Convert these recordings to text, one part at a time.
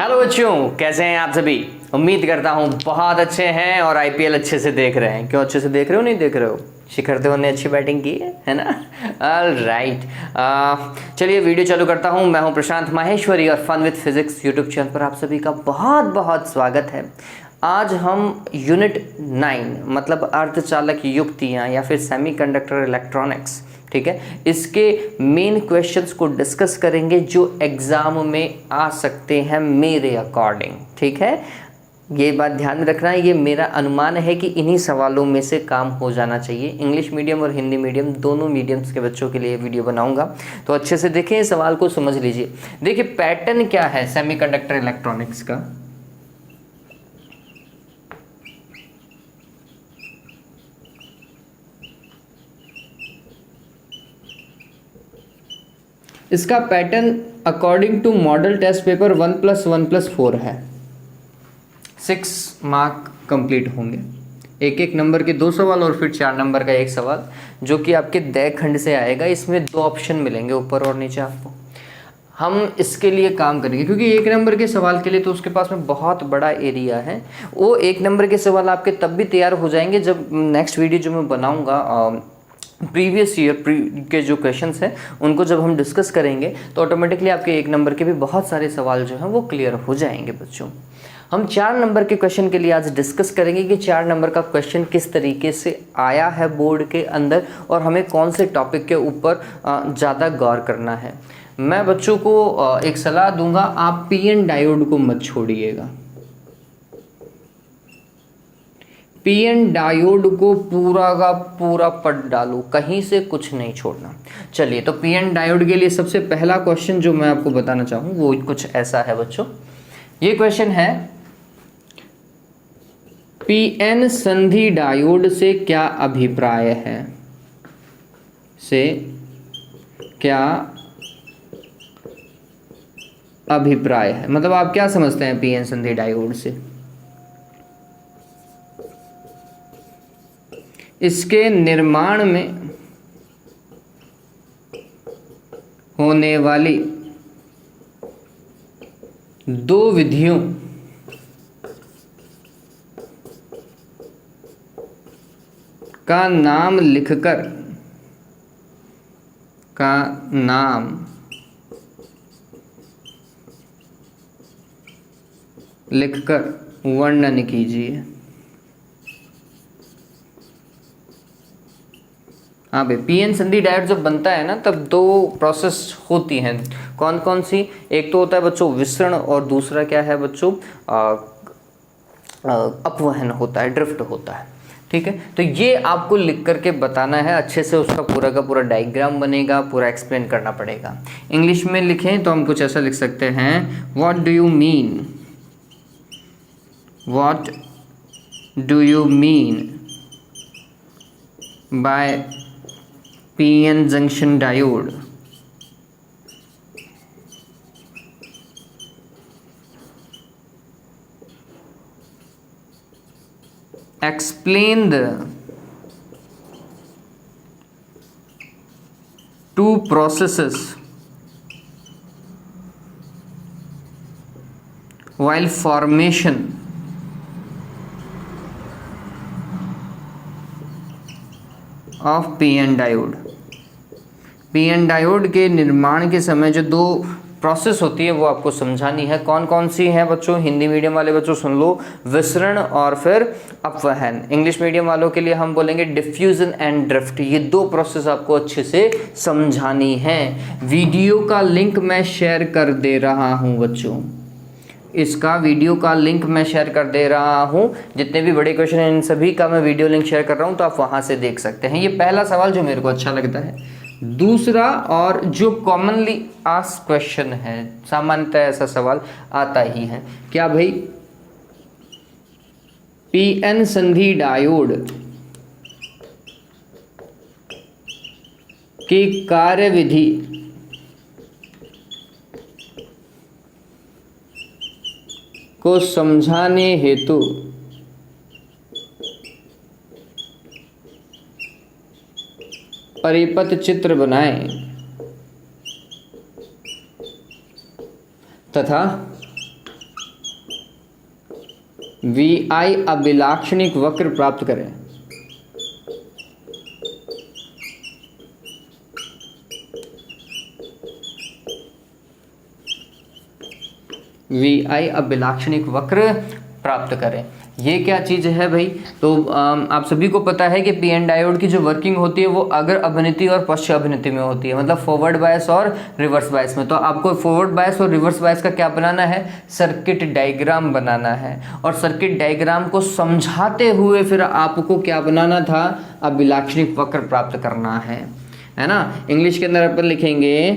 Hello बच्चों, कैसे हैं आप सभी। उम्मीद करता हूँ बहुत अच्छे हैं और आईपीएल अच्छे से देख रहे हैं। क्यों अच्छे से देख रहे हो, नहीं देख रहे हो? शिखर धवन ने अच्छी बैटिंग की है ना। ऑल राइट, चलिए वीडियो चालू करता हूँ। मैं हूँ प्रशांत माहेश्वरी और fun with physics YouTube channel पर आप सभी का बहुत बहुत स्वागत है। आज हम यूनिट 9 मतलब अर्धचालक युक्तियाँ या फिर सेमीकंडक्टर इलेक्ट्रॉनिक्स, ठीक है, इसके मेन क्वेश्चंस को डिस्कस करेंगे जो एग्जाम में आ सकते हैं मेरे अकॉर्डिंग। ठीक है, ये बात ध्यान में रखना, ये मेरा अनुमान है कि इन्हीं सवालों में से काम हो जाना चाहिए। इंग्लिश मीडियम और हिंदी मीडियम दोनों मीडियम्स के बच्चों के लिए वीडियो बनाऊंगा, तो अच्छे से देखें, सवाल को समझ लीजिए। देखिए पैटर्न क्या है सेमीकंडक्टर इलेक्ट्रॉनिक्स का। इसका pattern according to model test paper 1+1+4 है। 6 मार्क कंप्लीट होंगे, एक एक नंबर के 2 सवाल और फिर 4 नंबर का एक सवाल जो कि आपके दय खंड से आएगा। इसमें 2 ऑप्शन मिलेंगे, ऊपर और नीचे आपको। हम इसके लिए काम करेंगे क्योंकि 1 नंबर के सवाल के लिए तो उसके पास में बहुत बड़ा एरिया है। वो 1 नंबर के सवाल आपके तब भी तैयार हो जाएंगे जब नेक्स्ट वीडियो जो मैं बनाऊँगा प्रीवियस ईयर के जो क्वेश्चंस हैं उनको जब हम डिस्कस करेंगे तो ऑटोमेटिकली आपके 1 नंबर के भी बहुत सारे सवाल जो हैं वो क्लियर हो जाएंगे बच्चों। हम 4 नंबर के क्वेश्चन के लिए आज डिस्कस करेंगे कि 4 नंबर का क्वेश्चन किस तरीके से आया है बोर्ड के अंदर और हमें कौन से टॉपिक के ऊपर ज़्यादा गौर करना है। मैं बच्चों को एक सलाह दूंगा, आप पीएन डायोड को मत छोड़िएगा। पीएन डायोड को पूरा का पूरा पढ़ डालो, कहीं से कुछ नहीं छोड़ना। चलिए, तो पीएन डायोड के लिए सबसे पहला क्वेश्चन जो मैं आपको बताना चाहूँ वो कुछ ऐसा है बच्चों। ये क्वेश्चन है, पीएन संधि डायोड से क्या अभिप्राय है? से क्या अभिप्राय है, मतलब आप क्या समझते हैं पीएन संधि डायोड से? इसके निर्माण में होने वाली 2 विधियों का नाम लिखकर वर्णन कीजिए। हाँ भाई, पीएन संधि डायोड जब बनता है ना तब 2 प्रोसेस होती हैं। कौन कौन सी? एक तो होता है बच्चों विसरण और दूसरा क्या है बच्चों, अपवहन होता है, ड्रिफ्ट होता है। ठीक है, तो ये आपको लिख करके बताना है अच्छे से, उसका पूरा का पूरा डायग्राम बनेगा, पूरा एक्सप्लेन करना पड़ेगा। इंग्लिश में लिखें तो हम कुछ ऐसा लिख सकते हैं, what do you mean by PN junction diode? Explain the 2 processes while formation of PN diode. PN diode के निर्माण के समय जो 2 प्रोसेस होती है वो आपको समझानी है। कौन कौन सी है बच्चों? हिंदी मीडियम वाले बच्चों सुन लो, विसरण और फिर अपवहन। इंग्लिश मीडियम वालों के लिए हम बोलेंगे डिफ्यूजन एंड ड्रिफ्ट। ये 2 प्रोसेस आपको अच्छे से समझानी है। वीडियो का लिंक मैं शेयर कर दे रहा हूँ बच्चों, इसका वीडियो का लिंक मैं शेयर कर दे रहा हूँ। जितने भी बड़े क्वेश्चन हैं इन सभी का मैं वीडियो लिंक शेयर कर रहा हूँ, तो आप वहाँ से देख सकते हैं। ये पहला सवाल जो मेरे को अच्छा लगता है। दूसरा, और जो कॉमनली आस्क्ड क्वेश्चन है, सामान्यतः ऐसा सवाल आता ही है, क्या भाई पीएन संधि डायोड की कार्यविधि को समझाने हेतु परिपथ चित्र बनाएं तथा वी आई अभिलाक्षणिक वक्र प्राप्त करें। वी आई अभिलाक्षणिक वक्र प्राप्त करें। ये क्या चीज़ है भाई? तो आप सभी को पता है कि पी एन डायोड की जो वर्किंग होती है वो अग्र अभिनीति और पश्च अभिनीति में होती है, मतलब फॉरवर्ड बायस और रिवर्स बायस में। तो आपको फॉरवर्ड बायस और रिवर्स बायस का क्या बनाना है? सर्किट डायग्राम बनाना है। और सर्किट डायग्राम को समझाते हुए फिर आपको क्या बनाना था? अभिलाक्षणिक वक्र प्राप्त करना है ना। इंग्लिश के अंदर अपन लिखेंगे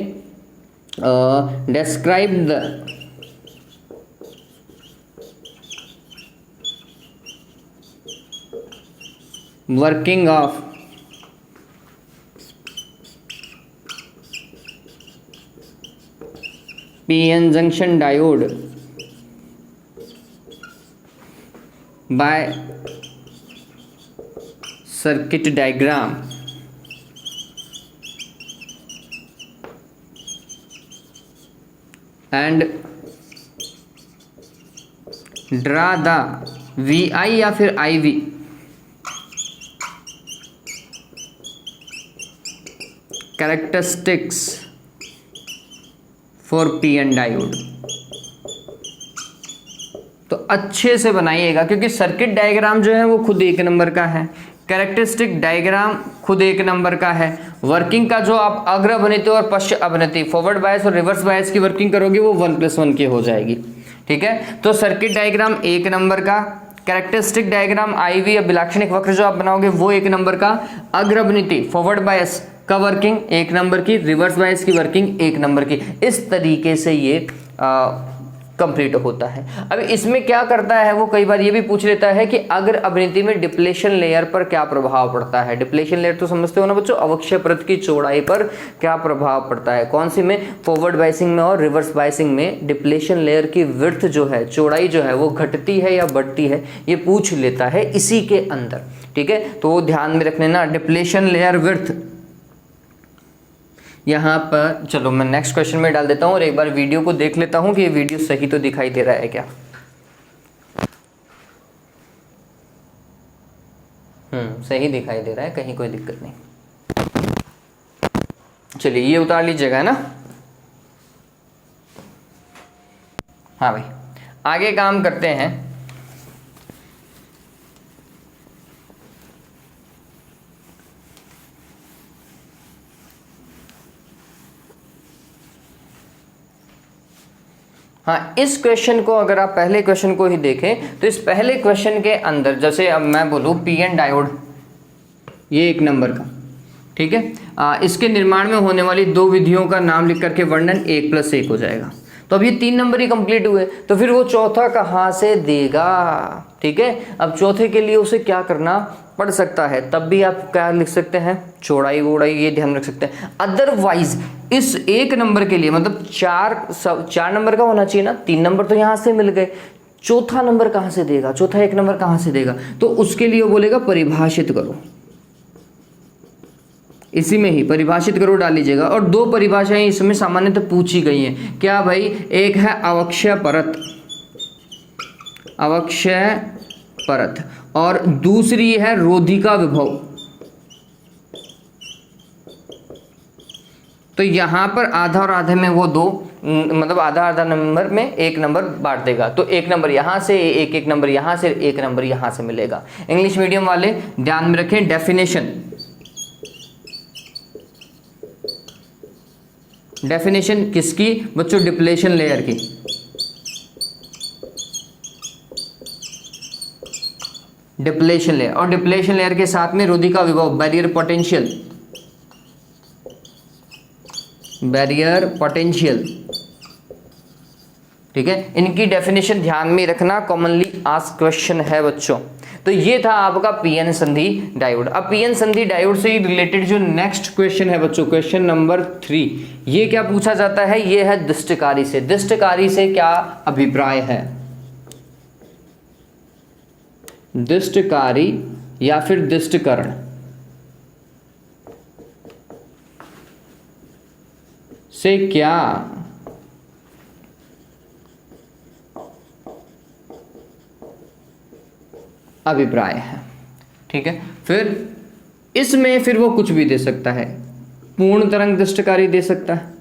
describe the working of PN junction diode by circuit diagram and draw the VI या फिर IV characteristics for PN diode. तो अच्छे से बनाइएगा, क्योंकि सर्किट डायग्राम जो है वो खुद एक नंबर का है, कैरेक्टरिस्टिक डायग्राम खुद एक नंबर का है, वर्किंग का जो आप अग्र अभिनीति और पश्च अभिनीति फॉरवर्ड बायस और रिवर्स बायस की वर्किंग करोगे वो 1+1 की हो जाएगी। ठीक है, तो सर्किट डायग्राम एक नंबर का, कैरेक्टरिस्टिक डायग्राम IV अभिलाक्षणिक वक्र जो आप बनाओगे वो एक नंबर का, अग्र अभिनीति फॉरवर्ड बायस का वर्किंग एक नंबर की, रिवर्स बायस की वर्किंग एक नंबर की। इस तरीके से ये कंप्लीट होता है। अब इसमें क्या करता है वो कई बार ये भी पूछ लेता है कि अग्र अभिनीति में डिप्लेशन लेयर पर क्या प्रभाव पड़ता है। डिप्लेशन लेयर तो समझते हो ना बच्चों, अवक्षय परत की चौड़ाई पर क्या प्रभाव पड़ता है। कौन सी में? फॉरवर्ड बायसिंग में और रिवर्स बायसिंग में डिप्लेशन लेयर की विड्थ जो है, चौड़ाई जो है वो घटती है या बढ़ती है, ये पूछ लेता है इसी के अंदर। ठीक है, तो ध्यान में रखने ना, डिप्लेशन लेयर विड्थ यहाँ पर। चलो मैं नेक्स्ट क्वेश्चन में डाल देता हूँ और एक बार वीडियो को देख लेता हूँ कि ये वीडियो सही तो दिखाई दे रहा है क्या। सही दिखाई दे रहा है, कहीं कोई दिक्कत नहीं। चलिए ये उतार लीजिएगा, है ना। हाँ भाई, आगे काम करते हैं। हाँ, इस क्वेश्चन को अगर आप पहले क्वेश्चन को ही देखें तो इस पहले क्वेश्चन के अंदर, जैसे अब मैं बोलूँ पीएन डायोड ये एक नंबर का, ठीक है, इसके निर्माण में होने वाली दो विधियों का नाम लिख करके वर्णन 1+1 हो जाएगा। तो अब ये 3 नंबर ही कंप्लीट हुए, तो फिर वो चौथा कहाँ से देगा? ठीक है, अब चौथे के लिए उसे क्या करना पड़ सकता है, तब भी आप क्या लिख सकते हैं? चौड़ाई वोड़ाई ये ध्यान रख सकते हैं। अदरवाइज इस एक नंबर के लिए, मतलब 4 नंबर का होना चाहिए ना, 3 नंबर तो यहाँ से मिल गए, चौथा नंबर कहाँ से देगा? चौथा एक नंबर कहाँ से देगा? तो उसके लिए वो बोलेगा परिभाषित करो, इसी में ही परिभाषित करो डाल लीजिएगा। और 2 परिभाषाएं इसमें सामान्यतः पूछी गई हैं। क्या भाई? एक है अवक्षय परत, अवक्षय परत, और दूसरी है रोधिका विभव। तो यहां पर आधा और आधे में वो 2, मतलब आधा आधा नंबर में एक नंबर बांट देगा। तो एक नंबर यहां से, एक नंबर यहां से, एक नंबर यहां से मिलेगा। इंग्लिश मीडियम वाले ध्यान में रखें, डेफिनेशन किसकी बच्चों? डिप्लेशन लेयर की। डिप्लेशन लेयर, और डिप्लेशन लेयर के साथ में रोधिका विभव, बैरियर पोटेंशियल, बैरियर पोटेंशियल। ठीक है, इनकी डेफिनेशन ध्यान में रखना, कॉमनली आस्क्ड क्वेश्चन है बच्चों। तो ये था आपका पीएन संधि डायोड। अब पीएन संधि डायोड से ही रिलेटेड जो नेक्स्ट क्वेश्चन है बच्चों, क्वेश्चन नंबर 3, ये क्या पूछा जाता है? ये है दिष्टकारी से। दिष्टकारी से क्या अभिप्राय है? दिष्टकारी या फिर दिष्टकरण से क्या अभिप्राय है। ठीक है, फिर इसमें फिर वो कुछ भी दे सकता है, पूर्ण तरंग दृष्टकारी दे सकता है।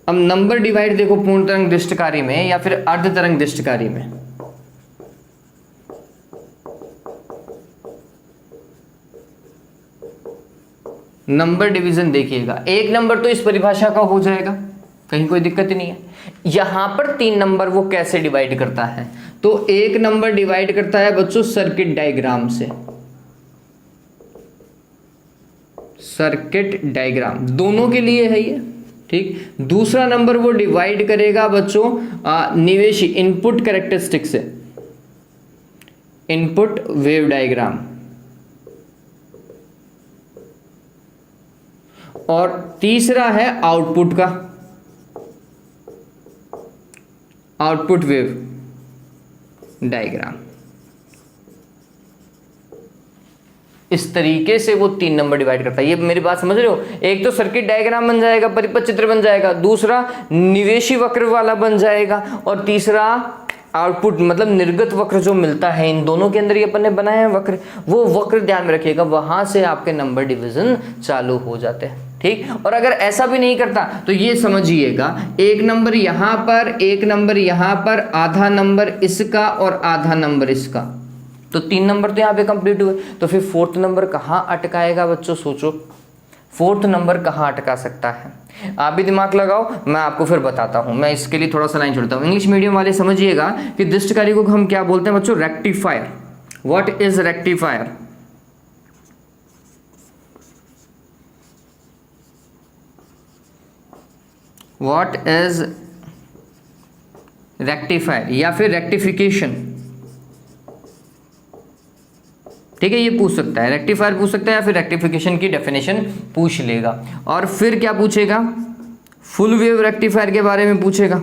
अब नंबर डिवाइड देखो पूर्ण तरंग दृष्टकारी में या फिर अर्ध तरंग दृष्टकारी में। नंबर डिवीजन देखिएगा, एक नंबर तो इस परिभाषा का हो जाएगा, कहीं कोई दिक्कत ही नहीं है। यहां पर 3 नंबर वो कैसे डिवाइड करता है, तो एक नंबर डिवाइड करता है बच्चों सर्किट डायग्राम से, सर्किट डायग्राम दोनों के लिए है ये। ठीक, दूसरा नंबर वो डिवाइड करेगा बच्चों निवेशी इनपुट कैरेक्टरिस्टिक से, इनपुट वेव डायग्राम, और तीसरा है आउटपुट का, आउटपुट वेव डायग्राम। इस तरीके से वो 3 नंबर डिवाइड करता है। ये मेरी बात समझ रहे हो, एक तो सर्किट डायग्राम बन जाएगा, परिपथ चित्र बन जाएगा, दूसरा निवेशी वक्र वाला बन जाएगा, और तीसरा आउटपुट मतलब निर्गत वक्र जो मिलता है इन दोनों के अंदर ये अपन ने बनाया है वक्र, वो वक्र ध्यान में रखिएगा, वहां से आपके नंबर डिवीजन चालू हो जाते हैं। ठीक, और अगर ऐसा भी नहीं करता तो ये समझिएगा, एक नंबर यहां पर, एक नंबर यहां पर, आधा नंबर इसका और आधा नंबर इसका, तो 3 नंबर तो यहाँ पे कंप्लीट हुए। तो फिर 4th नंबर कहाँ अटकाएगा बच्चों, सोचो 4th नंबर कहाँ अटका सकता है। आप भी दिमाग लगाओ, मैं आपको फिर बताता हूँ। मैं इसके लिए थोड़ा सा लाइन छोड़ता हूँ। इंग्लिश मीडियम वाले समझिएगा कि दृष्टकारी को हम क्या बोलते हैं बच्चों, rectifier. What is rectifier? What is rectifier या फिर रेक्टिफिकेशन। ठीक है, ये पूछ सकता है, रेक्टिफायर पूछ सकता है या फिर रेक्टिफिकेशन की डेफिनेशन पूछ लेगा। और फिर क्या पूछेगा, फुल वेव रेक्टिफायर के बारे में पूछेगा,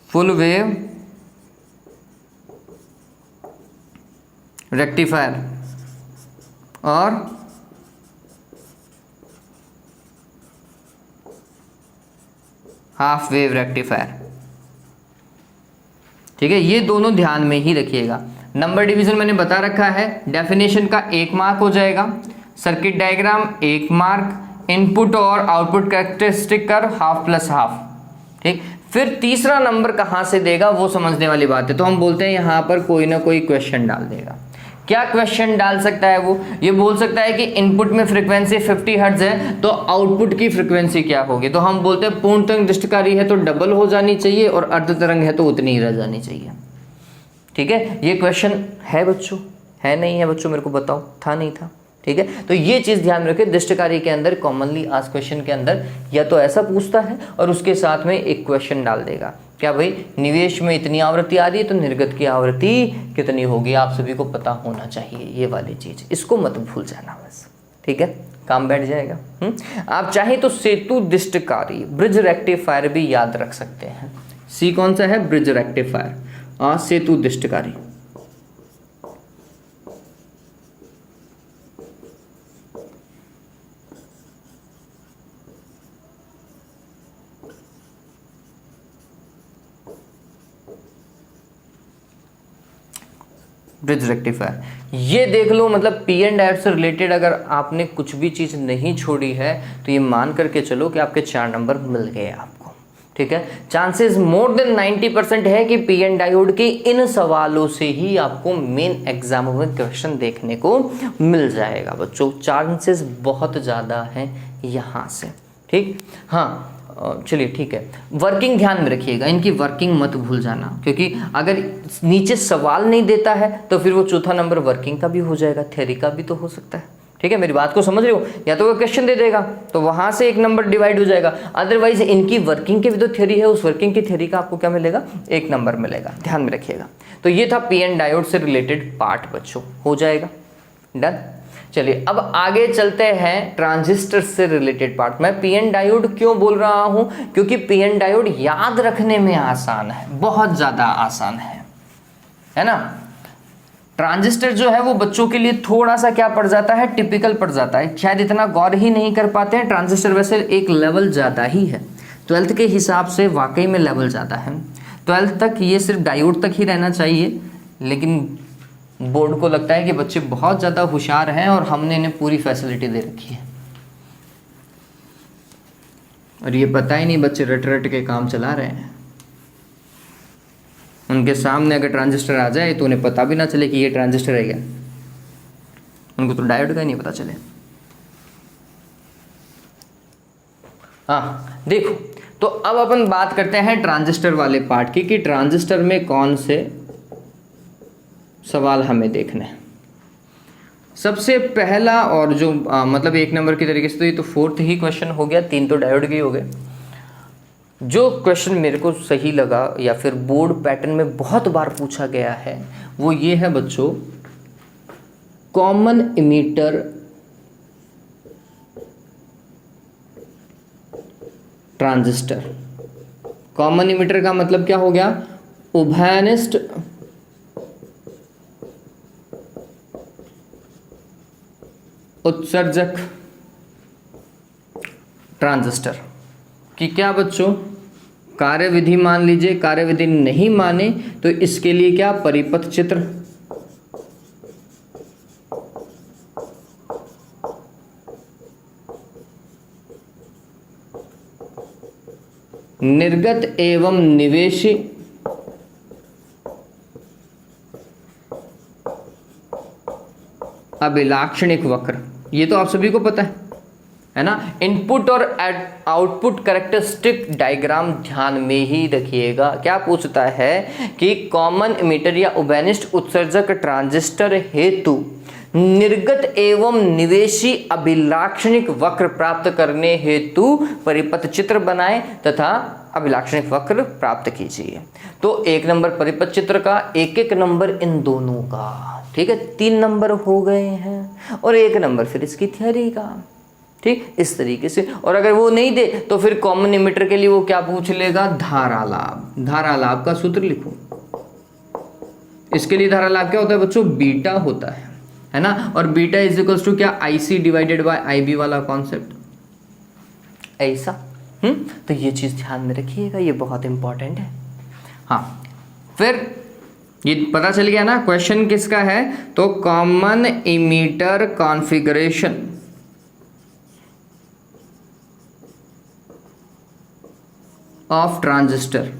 फुल वेव रेक्टिफायर और हाफ वेव रेक्टिफायर। ठीक है, ये दोनों ध्यान में ही रखिएगा। नंबर डिवीजन मैंने बता रखा है, डेफिनेशन का 1 मार्क हो जाएगा, सर्किट डायग्राम 1 मार्क, इनपुट और आउटपुट कैरेक्टरिस्टिक कर हाफ प्लस हाफ। ठीक, फिर तीसरा नंबर कहाँ से देगा वो समझने वाली बात है। तो हम बोलते हैं यहाँ पर कोई ना कोई क्वेश्चन डाल देगा। क्या क्वेश्चन डाल सकता है वो, ये बोल सकता है कि इनपुट में फ्रीक्वेंसी 50 हर्ट्ज है तो आउटपुट की फ्रीक्वेंसी क्या होगी। तो हम बोलते हैं पूर्ण तरंग दृष्टकारी है तो डबल हो जानी चाहिए और अर्ध तरंग है तो उतनी ही रह जानी चाहिए। ठीक है, ये क्वेश्चन है बच्चों, है नहीं है बच्चों, मेरे को बताओ, था नहीं था। ठीक है, तो ये चीज ध्यान में रखें, दृष्टकारी के अंदर कॉमनली आस्क्ड क्वेश्चन के अंदर या तो ऐसा पूछता है और उसके साथ में एक क्वेश्चन डाल देगा, क्या भाई निवेश में इतनी आवृत्ति आ रही है तो निर्गत की आवृत्ति कितनी होगी, आप सभी को पता होना चाहिए ये वाली चीज, इसको मत भूल जाना बस। ठीक है, काम बैठ जाएगा। आप चाहे तो सेतु दृष्टकारी ब्रिज रेक्टिफायर भी याद रख सकते हैं। सी कौन सा है, ब्रिज रेक्टिफायर, सेतु दृष्टकारी। ब्रिज रेक्टिफायर ये देख लो, मतलब पी एन डायोड से रिलेटेड अगर आपने कुछ भी चीज नहीं छोड़ी है तो ये मान करके चलो कि आपके 4 नंबर मिल गए आपको। ठीक है, चांसेस मोर देन 90% है कि पी एन डायोड के इन सवालों से ही आपको मेन एग्जाम में क्वेश्चन देखने को मिल जाएगा बच्चों, चांसेस बहुत ज्यादा हैं यहाँ से। ठीक, हाँ चलिए ठीक है, वर्किंग ध्यान में रखिएगा, इनकी वर्किंग मत भूल जाना, क्योंकि अगर नीचे सवाल नहीं देता है तो फिर वो चौथा नंबर वर्किंग का भी हो जाएगा, थ्योरी का भी तो हो सकता है। ठीक है, मेरी बात को समझ रहे हो, या तो वो क्वेश्चन दे देगा तो वहां से 1 नंबर डिवाइड हो जाएगा, अदरवाइज इनकी वर्किंग की भी तो थ्योरी है, उस वर्किंग की थ्योरी का आपको क्या मिलेगा, 1 नंबर मिलेगा, ध्यान में रखिएगा। तो ये था पी एन डायोड से रिलेटेड पार्ट बच्चों, हो जाएगा डन। चलिए अब आगे चलते हैं ट्रांजिस्टर से रिलेटेड पार्ट। मैं पीएन डायोड क्यों बोल रहा हूं, क्योंकि पीएन डायोड याद रखने में आसान है, बहुत ज्यादा आसान है ना। ट्रांजिस्टर जो है वो बच्चों के लिए थोड़ा सा क्या पड़ जाता है, टिपिकल पड़ जाता है, शायद इतना गौर ही नहीं कर पाते हैं। ट्रांजिस्टर वैसे एक लेवल ज्यादा ही है, 12th के हिसाब से वाकई में लेवल ज्यादा है। 12th तक ये सिर्फ डायोड तक ही रहना चाहिए, लेकिन बोर्ड को लगता है कि बच्चे बहुत ज़्यादा होशियार हैं और हमने इन्हें पूरी फैसिलिटी दे रखी है, और ये पता ही नहीं बच्चे रट रट के काम चला रहे हैं। उनके सामने अगर ट्रांजिस्टर आ जाए तो उन्हें पता भी ना चले कि ये ट्रांजिस्टर है क्या, उनको तो डायोड का ही नहीं पता चले। हाँ देखो, तो अब अपन बात करते हैं ट्रांजिस्टर वाले पार्ट की कि ट्रांजिस्टर में कौन से सवाल हमें देखने हैं। सबसे पहला और जो मतलब 1 नंबर की तरीके से तो ये तो 4th ही क्वेश्चन हो गया, 3 तो डायोड के ही हो गए। जो क्वेश्चन मेरे को सही लगा या फिर बोर्ड पैटर्न में बहुत बार पूछा गया है वो ये है बच्चों, common emitter transistor. Common emitter का मतलब क्या हो गया, उभयनिष्ठ उत्सर्जक ट्रांजिस्टर कि क्या बच्चों, कार्यविधि मान लीजिए, कार्यविधि नहीं माने तो इसके लिए क्या, परिपथ चित्र। निर्गत एवं निवेशी अभिलाक्षणिक वक्र, ये तो आप सभी को पता है ना। इनपुट और आउटपुट कैरेक्टरिस्टिक डायग्राम ध्यान में ही रखिएगा। क्या पूछता है कि कॉमन इमीटर या उभयनिष्ठ उत्सर्जक ट्रांजिस्टर हेतु निर्गत एवं निवेशी अभिलाक्षणिक वक्र प्राप्त करने हेतु परिपथ चित्र बनाएं तथा अभिलाक्षणिक वक्र प्राप्त कीजिए। तो 1 नंबर परिपथ चित्र का, 1 नंबर इन दोनों का, ठीक है, 3 नंबर हो गए हैं, और 1 नंबर फिर इसकी थ्योरी का, ठीक, इस तरीके से। और अगर वो नहीं दे तो फिर कॉमन इमीटर के लिए वो क्या पूछ लेगा, धारा लाभ। धारा लाभ का सूत्र लिखो। इसके लिए धारा लाभ क्या होता है बच्चों, बीटा होता है ना। और बीटा इज इक्वल्स टू क्या, IC डिवाइडेड बाय IB वाला कॉन्सेप्ट, ऐसा। तो ये चीज ध्यान में रखिएगा, ये बहुत इंपॉर्टेंट है। हाँ, फिर ये पता चल गया ना क्वेश्चन किसका है, तो common emitter configuration of transistor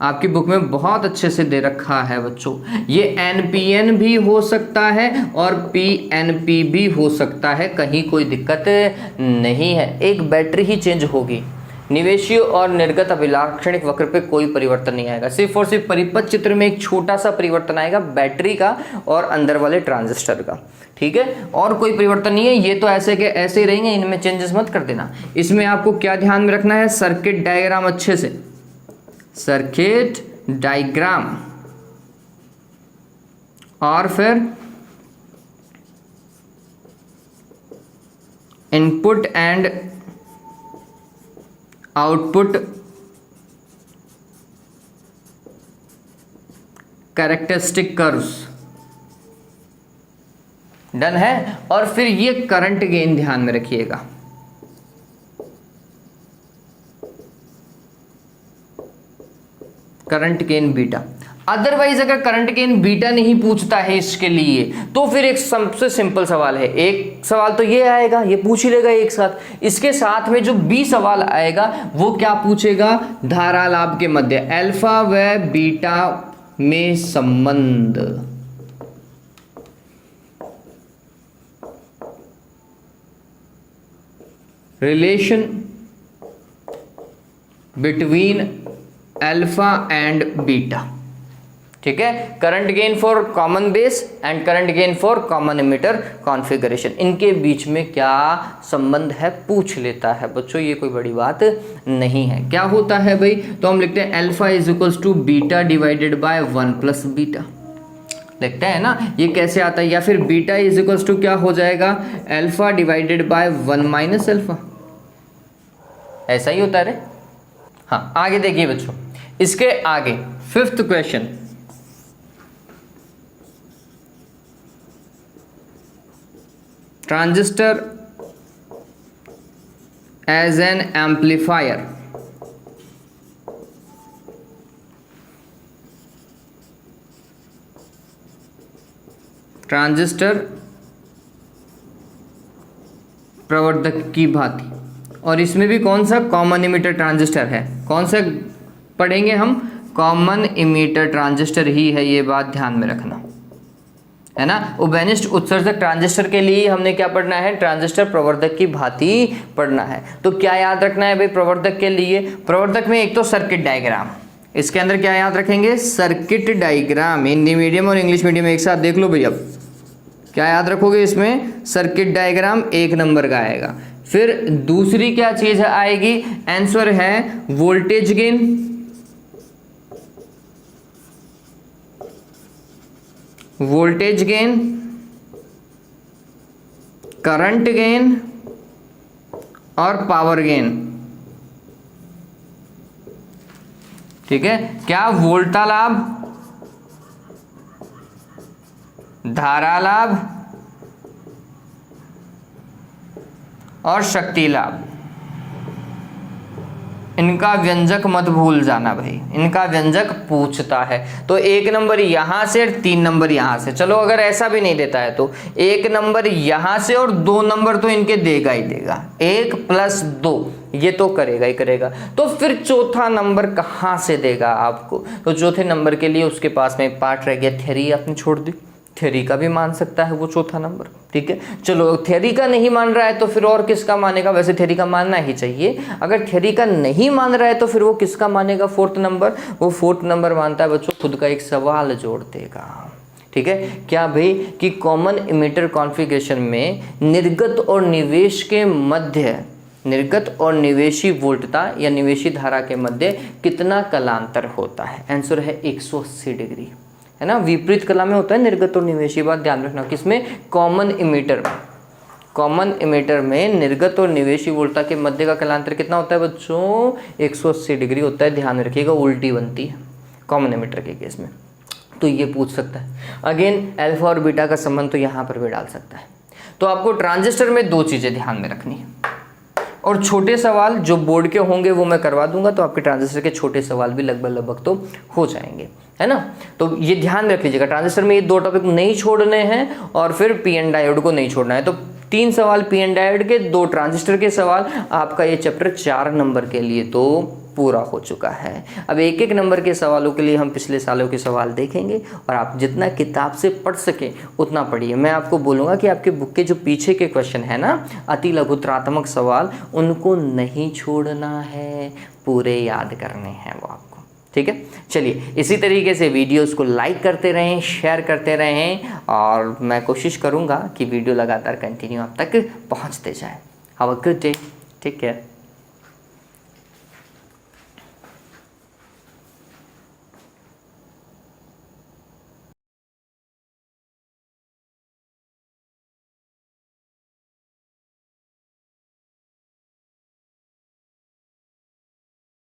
आपकी बुक में बहुत अच्छे से दे रखा है बच्चों। ये NPN भी हो सकता है और PNP भी हो सकता है, कहीं कोई दिक्कत नहीं है। एक बैटरी ही चेंज होगी, निवेशी और निर्गत अभिलाक्षणिक वक्र पे कोई परिवर्तन नहीं आएगा। सिर्फ और सिर्फ परिपथ चित्र में एक छोटा सा परिवर्तन आएगा, बैटरी का और अंदर वाले ट्रांजिस्टर का, ठीक है, और कोई परिवर्तन नहीं है। ये तो ऐसे के ऐसे ही रहेंगे, इनमें चेंजेस मत कर देना। इसमें आपको क्या ध्यान में रखना है, सर्किट डायग्राम अच्छे से, सर्किट डायग्राम, और फिर input and output characteristic curves, done है। और फिर ये करंट गेन ध्यान में रखिएगा। करंट गेन बीटा, अदरवाइज अगर करंट गेन बीटा नहीं पूछता है इसके लिए तो फिर एक सबसे सिंपल सवाल है, एक सवाल तो ये आएगा, ये पूछ ही लेगा एक साथ। इसके साथ में जो बी सवाल आएगा वो क्या पूछेगा, धारा लाभ के मध्य अल्फा व बीटा में संबंध, relation between alpha and beta, ठीक है। Current gain for common base and current gain for common emitter configuration, इनके बीच में क्या संबंध है पूछ लेता है बच्चों, ये कोई बड़ी बात नहीं है। क्या होता है भाई, तो हम लिखते हैं alpha is equals to beta divided by 1 plus beta, लिखते हैं ना। ये कैसे आता है, या फिर बीटा इज इक्वल्स टू क्या हो जाएगा, alpha divided by 1 minus alpha, ऐसा ही होता है रे। हाँ, आगे देखिए बच्चों, इसके आगे 5th question, transistor as an amplifier transistor प्रवर्धक की भांति, और इसमें भी कौन सा कॉमन इमीटर ट्रांजिस्टर है, कौन सा पढ़ेंगे हम, कॉमन इमीटर ट्रांजिस्टर ही है, ये बात ध्यान में रखना है ना। उभयनिष्ठ उत्सर्जक ट्रांजिस्टर के लिए हमने क्या पढ़ना है, ट्रांजिस्टर प्रवर्धक की भांति पढ़ना है। तो क्या याद रखना है भाई प्रवर्धक के लिए, प्रवर्धक में एक तो सर्किट डायग्राम, इसके अंदर क्या याद रखेंगे, सर्किट डायग्राम। हिंदी मीडियम और इंग्लिश मीडियम एक साथ देख लो भैया, क्या याद रखोगे इसमें, सर्किट डायग्राम 1 नंबर का आएगा। फिर दूसरी क्या चीज आएगी, आंसर है voltage gain, voltage gain, current gain और पावर गेन। ठीक है, क्या वोल्टा लाभ, धारा लाभ और शक्ति लाभ, इनका व्यंजक मत भूल जाना भाई, इनका व्यंजक पूछता है। तो 1 नंबर यहां से और 3 नंबर यहां से, चलो अगर ऐसा भी नहीं देता है तो 1 नंबर यहां से और 2 नंबर तो इनके देगा ही देगा, 1 + 2 ये तो करेगा ही करेगा। तो फिर चौथा नंबर कहां से देगा आपको, तो चौथे नंबर के लिए उसके पास में पार्ट रह गया थ्योरी, आपने छोड़ दी, थ्योरी का भी मान सकता है वो चौथा नंबर। ठीक है, चलो थ्योरी का नहीं मान रहा है तो फिर और किसका मानेगा, वैसे थ्योरी का मानना ही चाहिए, अगर थ्योरी का नहीं मान रहा है तो फिर वो किसका मानेगा, 4th नंबर, वो 4th नंबर मानता है बच्चों खुद का एक सवाल जोड़ देगा। ठीक है, क्या भाई कि कॉमन इमीटर कॉन्फ़िगरेशन में निर्गत और निवेश के मध्य, निर्गत और निवेशी वोल्टता या निवेशी धारा के मध्य कितना कलांतर होता है, आंसर है 180 डिग्री, है ना। विपरीत कला में होता है निर्गत और निवेशी, बात ध्यान रखना, किसमें, कॉमन इमीटर में। कॉमन इमीटर में निर्गत और निवेशी वोल्टता के मध्य का कलांतर कितना होता है बच्चों, 180 डिग्री होता है, ध्यान रखिएगा, उल्टी बनती है कॉमन इमीटर के केस में, तो ये पूछ सकता है। अगेन अल्फा और बीटा का संबंध तो यहाँ पर भी डाल सकता है। तो आपको ट्रांजिस्टर में 2 चीज़ें ध्यान में रखनी है, और छोटे सवाल जो बोर्ड के होंगे वो मैं करवा दूंगा, तो आपके ट्रांजिस्टर के छोटे सवाल भी लगभग तो हो जाएंगे, है ना। तो ये ध्यान रख लीजिएगा, ट्रांजिस्टर में ये 2 टॉपिक नहीं छोड़ने हैं, और फिर पीएन डायोड को नहीं छोड़ना है। तो 3 सवाल पीएन डायोड के, 2 ट्रांजिस्टर के सवाल, आपका ये चैप्टर 4 नंबर के लिए तो पूरा हो चुका है। अब 1-1 नंबर के सवालों के लिए हम पिछले सालों के सवाल देखेंगे, और आप जितना किताब से पढ़ सकें उतना पढ़िए। मैं आपको बोलूँगा कि आपके बुक के जो पीछे के क्वेश्चन है ना, अति लघुत्रात्मक सवाल, उनको नहीं छोड़ना है, पूरे याद करने हैं वो आपको। ठीक है, चलिए इसी तरीके से वीडियोस को लाइक करते रहें, शेयर करते रहें, और मैं कोशिश करूँगा कि वीडियो लगातार कंटिन्यू आप तक पहुँचते जाए। Have a good day, take care.